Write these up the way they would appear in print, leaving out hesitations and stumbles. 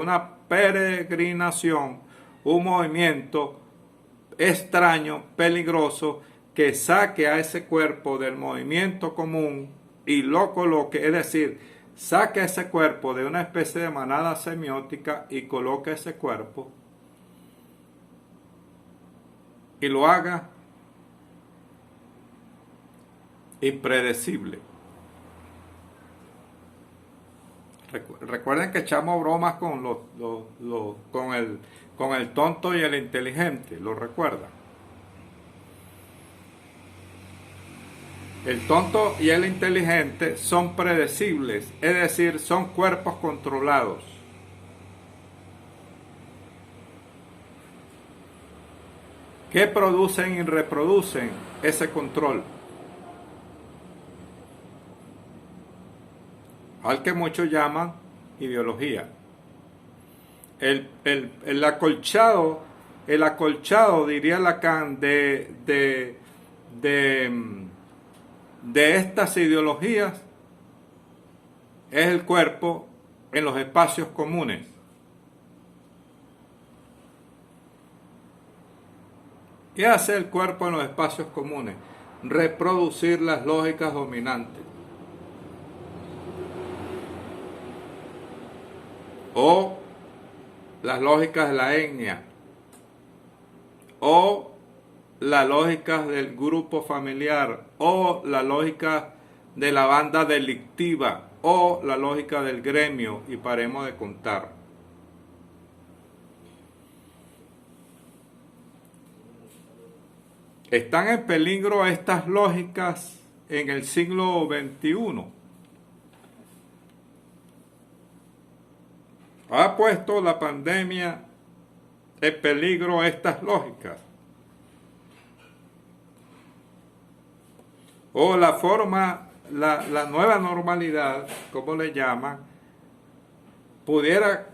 una peregrinación, un movimiento extraño, peligroso, que saque a ese cuerpo del movimiento común y lo coloque, es decir, saque ese cuerpo de una especie de manada semiótica y coloque ese cuerpo y lo haga impredecible. Recuerden que echamos bromas con con el tonto y el inteligente, ¿lo recuerdan? El tonto y el inteligente son predecibles, es decir, son cuerpos controlados. ¿Qué producen y reproducen ese control? Al que muchos llaman ideología. El acolchado, diría Lacan, de estas ideologías es el cuerpo en los espacios comunes. ¿Qué hace el cuerpo en los espacios comunes? Reproducir las lógicas dominantes. O las lógicas de la etnia. O las lógicas del grupo familiar. O la lógica de la banda delictiva. O la lógica del gremio. Y paremos de contar. ¿Están en peligro estas lógicas en el siglo XXI? ¿Ha puesto la pandemia en peligro estas lógicas? O la forma, la nueva normalidad, como le llaman, pudiera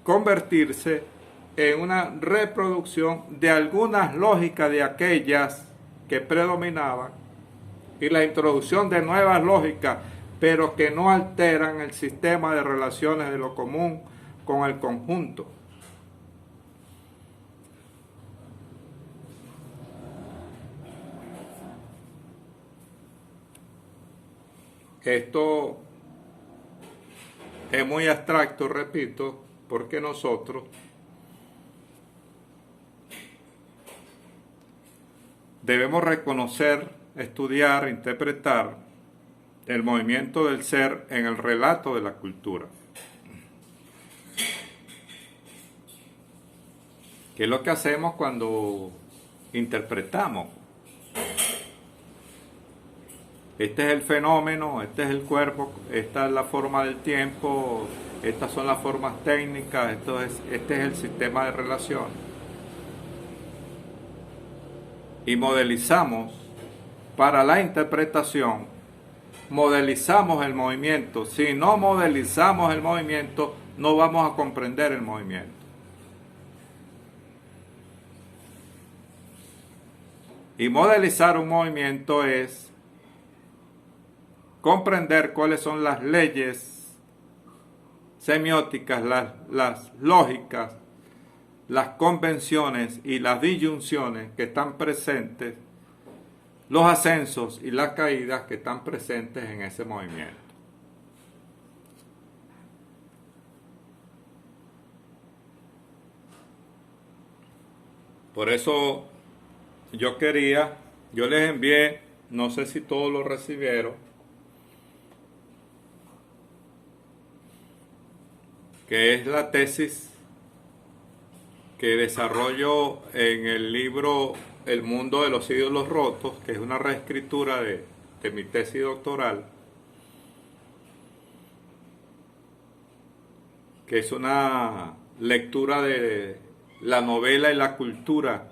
convertirse en una reproducción de algunas lógicas de aquellas que predominaban y la introducción de nuevas lógicas, pero que no alteran el sistema de relaciones de lo común con el conjunto. Esto es muy abstracto, repito, porque nosotros debemos reconocer, estudiar, interpretar el movimiento del ser en el relato de la cultura. ¿Qué es lo que hacemos cuando interpretamos? Este es el fenómeno, este es el cuerpo, esta es la forma del tiempo, estas son las formas técnicas, este es el sistema de relaciones. Y modelizamos para la interpretación, modelizamos el movimiento. Si no modelizamos el movimiento, no vamos a comprender el movimiento. Y modelizar un movimiento es comprender cuáles son las leyes semióticas, las lógicas, las convenciones y las disyunciones que están presentes, los ascensos y las caídas que están presentes en ese movimiento. Por eso yo les envié, no sé si todos lo recibieron, que es la tesis que desarrollo en el libro El mundo de los ídolos rotos, que es una reescritura de mi tesis doctoral, que es una lectura de la novela y la cultura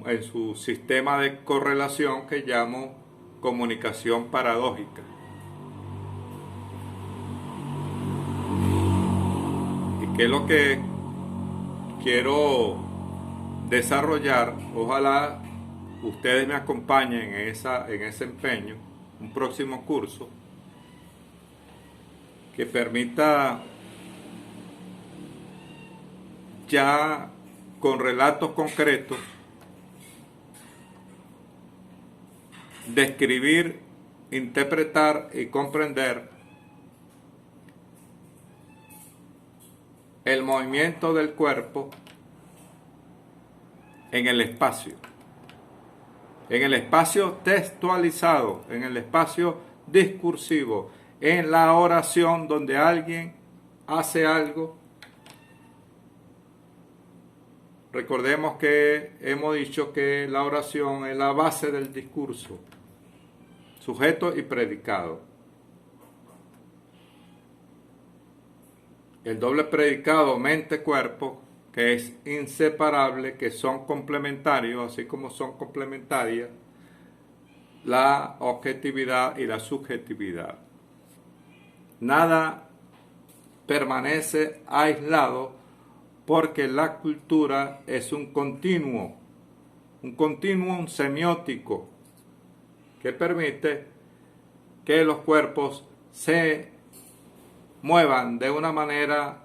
en su sistema de correlación que llamo comunicación paradójica. ¿Y qué es lo que quiero desarrollar? Ojalá ustedes me acompañen en ese empeño, un próximo curso que permita ya con relatos concretos, describir, interpretar y comprender el movimiento del cuerpo en el espacio textualizado, en el espacio discursivo, en la oración donde alguien hace algo. Recordemos que hemos dicho que la oración es la base del discurso, sujeto y predicado. El doble predicado mente-cuerpo, que es inseparable, que son complementarios, así como son complementarias la objetividad y la subjetividad. Nada permanece aislado porque la cultura es un continuum semiótico que permite que los cuerpos se muevan de una manera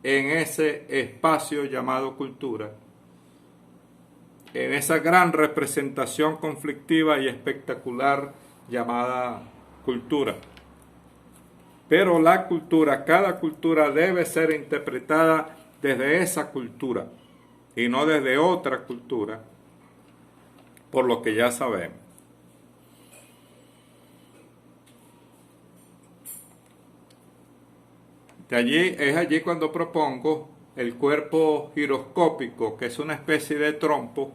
en ese espacio llamado cultura, en esa gran representación conflictiva y espectacular llamada cultura. Pero la cultura, cada cultura debe ser interpretada desde esa cultura y no desde otra cultura, por lo que ya sabemos. Es allí cuando propongo el cuerpo giroscópico, que es una especie de trompo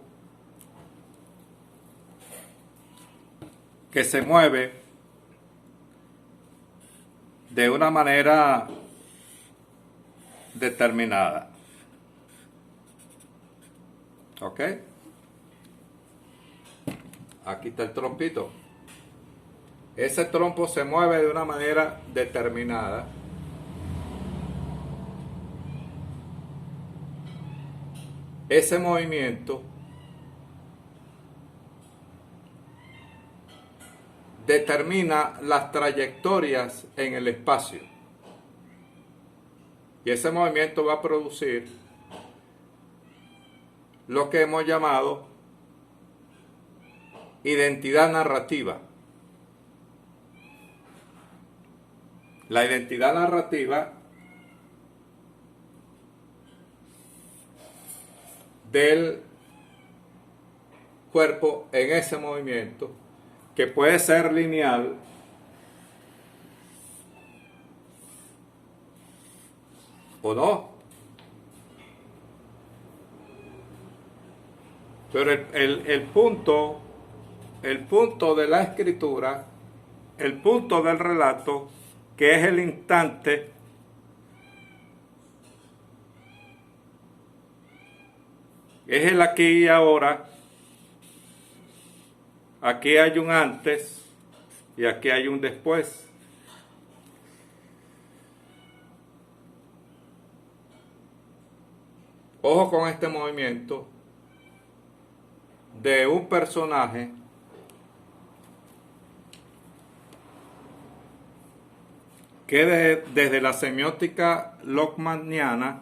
que se mueve de una manera determinada. ¿Ok? Aquí está el trompito. Ese trompo se mueve de una manera determinada. Ese movimiento determina las trayectorias en el espacio. Y ese movimiento va a producir lo que hemos llamado identidad narrativa. La identidad narrativa del cuerpo en ese movimiento, que puede ser lineal o no. Pero el punto de la escritura, el punto del relato, que es el instante, es el aquí y ahora. Aquí hay un antes y aquí hay un después. Ojo con este movimiento de un personaje que desde la semiótica lachmanniana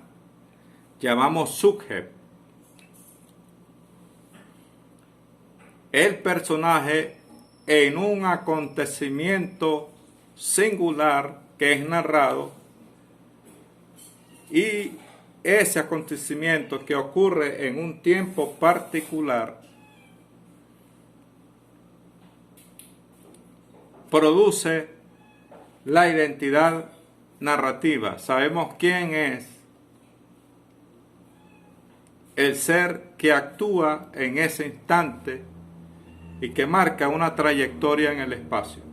llamamos subject. El personaje en un acontecimiento singular que es narrado, y ese acontecimiento que ocurre en un tiempo particular produce la identidad narrativa. Sabemos quién es el ser que actúa en ese instante y que marca una trayectoria en el espacio.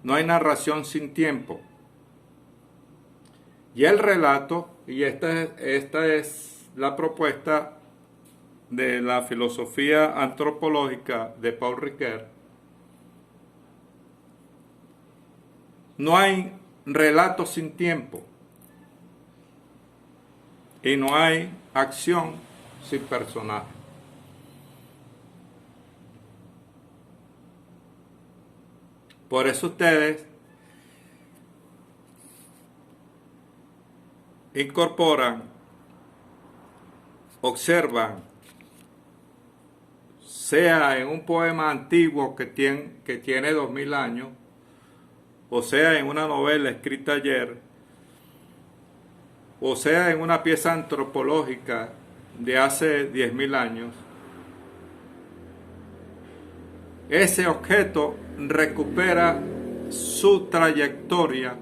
No hay narración sin tiempo. Y el relato, y esta es la propuesta de la filosofía antropológica de Paul Ricoeur, no hay relato sin tiempo. Y no hay acción sin personaje. Por eso ustedes incorporan, observan, sea en un poema antiguo que tiene 2000 años, o sea en una novela escrita ayer, o sea en una pieza antropológica de hace 10.000 años, ese objeto recupera su trayectoria,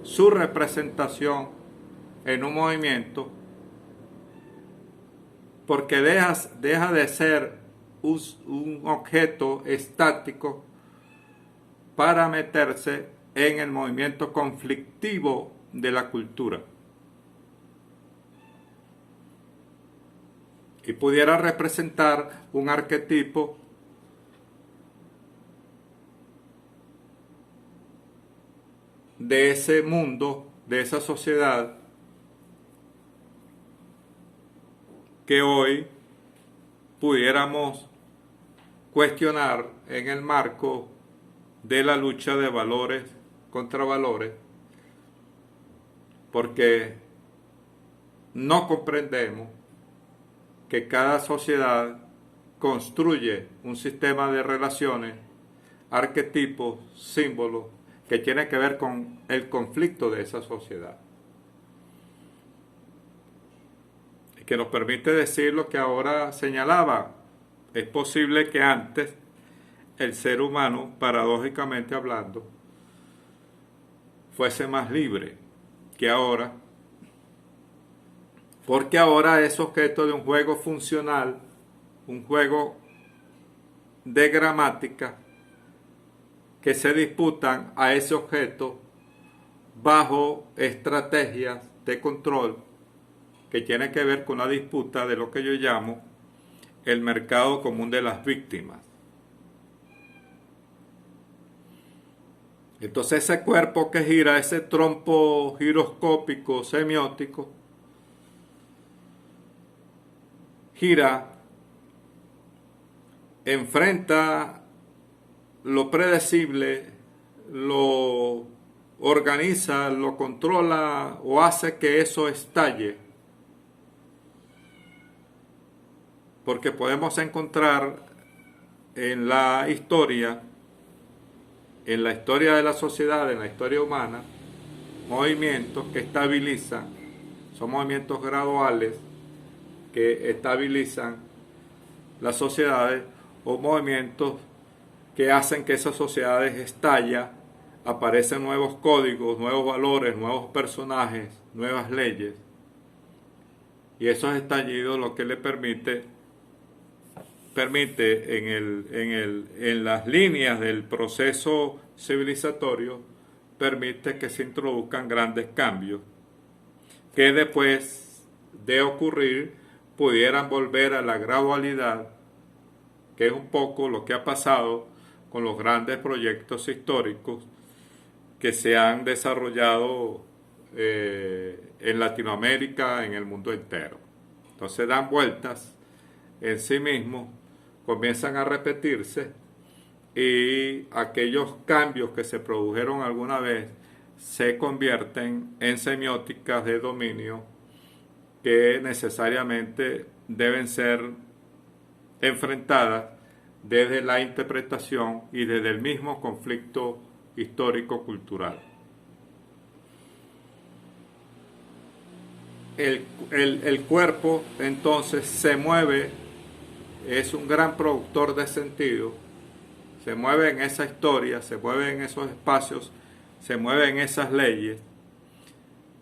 su representación en un movimiento, porque deja de ser un objeto estático para meterse en el movimiento conflictivo de la cultura. Y pudiera representar un arquetipo de ese mundo, de esa sociedad que hoy pudiéramos cuestionar en el marco de la lucha de valores contra valores, porque no comprendemos que cada sociedad construye un sistema de relaciones, arquetipos, símbolos, que tiene que ver con el conflicto de esa sociedad. Y que nos permite decir lo que ahora señalaba. Es posible que antes el ser humano, paradójicamente hablando, fuese más libre que ahora, porque ahora es objeto de un juego funcional, un juego de gramática, que se disputan a ese objeto bajo estrategias de control que tienen que ver con la disputa de lo que yo llamo el mercado común de las víctimas. Entonces ese cuerpo que gira, ese trompo giroscópico semiótico, gira, enfrenta lo predecible, lo organiza, lo controla o hace que eso estalle. Porque podemos encontrar en la historia de la sociedad, en la historia humana, movimientos que estabilizan, son movimientos graduales que estabilizan las sociedades, o movimientos que hacen que esas sociedades estallen, aparecen nuevos códigos, nuevos valores, nuevos personajes, nuevas leyes. Y esos estallidos lo que le permite en las líneas del proceso civilizatorio, permite que se introduzcan grandes cambios que después de ocurrir pudieran volver a la gradualidad, que es un poco lo que ha pasado con los grandes proyectos históricos que se han desarrollado en Latinoamérica, en el mundo entero. Entonces dan vueltas en sí mismos, comienzan a repetirse, y aquellos cambios que se produjeron alguna vez se convierten en semióticas de dominio que necesariamente deben ser enfrentadas desde la interpretación y desde el mismo conflicto histórico-cultural. El cuerpo entonces se mueve, es un gran productor de sentido, se mueve en esa historia, se mueve en esos espacios, se mueve en esas leyes,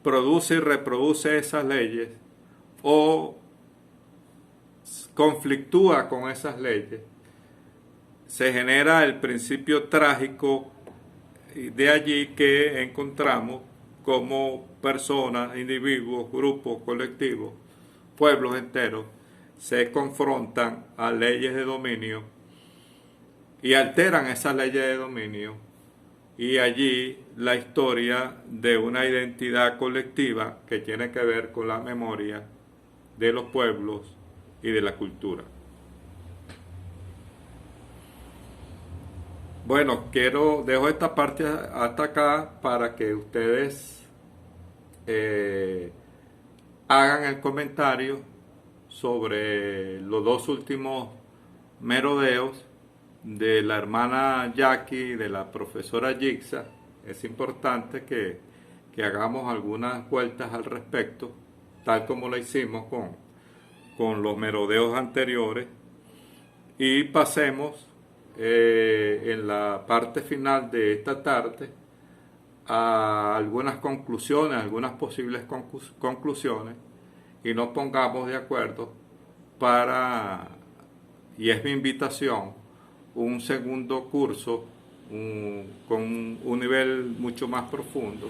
produce y reproduce esas leyes o conflictúa con esas leyes. Se genera el principio trágico, de allí que encontramos como personas, individuos, grupos, colectivos, pueblos enteros se confrontan a leyes de dominio y alteran esas leyes de dominio, y allí la historia de una identidad colectiva que tiene que ver con la memoria de los pueblos y de la cultura. Bueno, dejo esta parte hasta acá para que ustedes eh, hagan el comentario sobre los dos últimos merodeos de la hermana Jackie y de la profesora Gixa. Es importante que hagamos algunas vueltas al respecto, tal como lo hicimos con los merodeos anteriores, y pasemos en la parte final de esta tarde a algunas conclusiones, algunas posibles conclusiones, y nos pongamos de acuerdo para, y es mi invitación, un segundo curso con un nivel mucho más profundo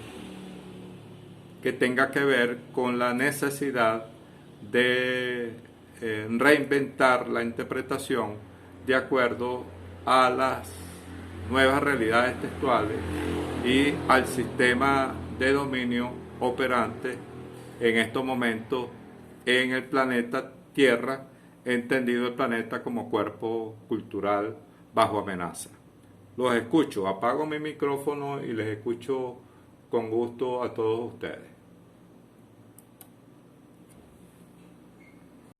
que tenga que ver con la necesidad de reinventar la interpretación de acuerdo a las nuevas realidades textuales y al sistema de dominio operante en estos momentos en el planeta Tierra, entendido el planeta como cuerpo cultural bajo amenaza. Los escucho, apago mi micrófono y les escucho con gusto a todos ustedes.